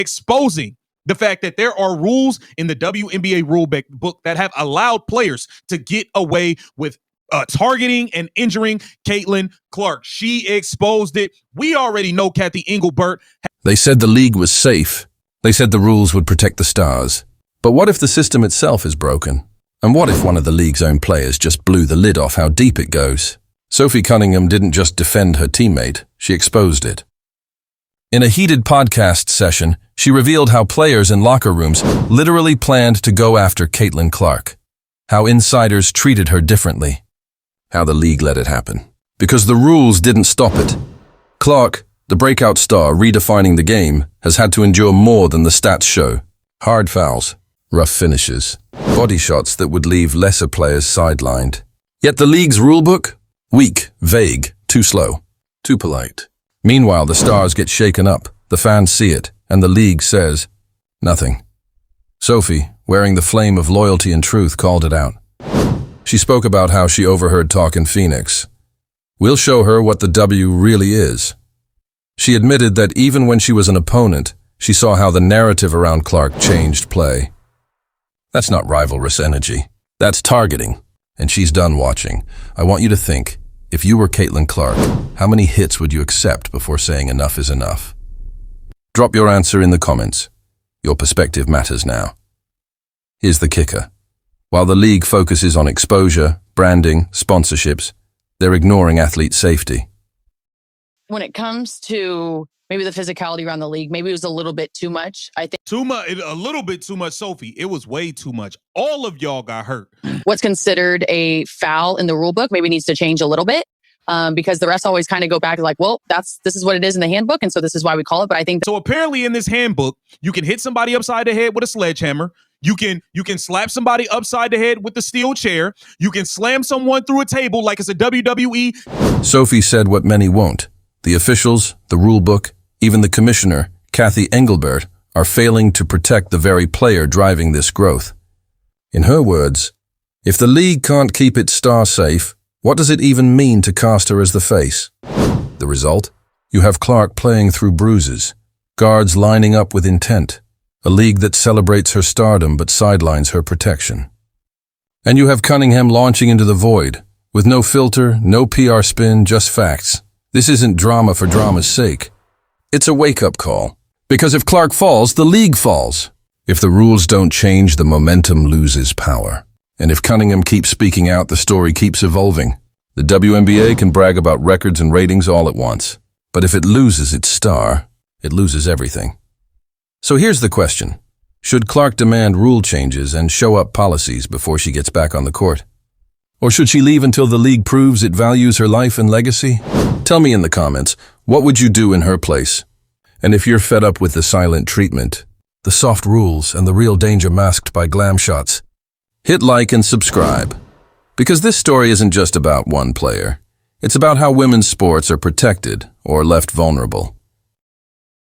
exposing the fact that there are rules in the WNBA rule book that have allowed players to get away with targeting and injuring Caitlin Clark. She exposed it. We already know Cathy Engelbert. They said the league was safe. They said the rules would protect the stars. But what if the system itself is broken? And what if one of the league's own players just blew the lid off how deep it goes? Sophie Cunningham didn't just defend her teammate, she exposed it. In a heated podcast session, she revealed how players in locker rooms literally planned to go after Caitlin Clark, how insiders treated her differently, how the league let it happen. Because the rules didn't stop it. Clark, the breakout star redefining the game, has had to endure more than the stats show. Hard fouls, rough finishes, body shots that would leave lesser players sidelined. Yet the league's rulebook? Weak, vague, too slow, too polite. Meanwhile, the stars get shaken up, the fans see it, and the league says nothing. Sophie, wearing the flame of loyalty and truth, called it out. She spoke about how she overheard talk in Phoenix. We'll show her what the W really is. She admitted that even when she was an opponent, she saw how the narrative around Clark changed play. That's not rivalrous energy. That's targeting. And she's done watching. I want you to think, if you were Caitlin Clark, how many hits would you accept before saying enough is enough? Drop your answer in the comments. Your perspective matters now. Here's the kicker. While the league focuses on exposure, branding, sponsorships, they're ignoring athlete safety. When it comes to maybe the physicality around the league, maybe it was a little bit too much. I think Too much, a little bit too much, Sophie. It was way too much. All of y'all got hurt. what's considered a foul in the rule book maybe needs to change a little bit. Because the refs always kind of go back like, well, this is what it is in the handbook, and so this is why we call it. But I think so. Apparently, in this handbook, you can hit somebody upside the head with a sledgehammer. You can slap somebody upside the head with the steel chair. You can slam someone through a table like it's a WWE. Sophie said what many won't. The officials, the rule book, even the commissioner, Cathy Engelbert, are failing to protect the very player driving this growth. In her words, if the league can't keep its star safe, what does it even mean to cast her as the face? The result? You have Clark playing through bruises, guards lining up with intent, a league that celebrates her stardom but sidelines her protection. And you have Cunningham launching into the void, with no filter, no PR spin, just facts. This isn't drama for drama's sake. It's a wake-up call. Because if Clark falls, the league falls. If the rules don't change, the momentum loses power. And if Cunningham keeps speaking out, the story keeps evolving. The WNBA can brag about records and ratings all at once. But if it loses its star, it loses everything. So here's the question. Should Clark demand rule changes and show up policies before she gets back on the court? Or should she leave until the league proves it values her life and legacy? Tell me in the comments, what would you do in her place? And if you're fed up with the silent treatment, the soft rules, and the real danger masked by glam shots, hit like and subscribe. Because this story isn't just about one player. It's about how women's sports are protected or left vulnerable.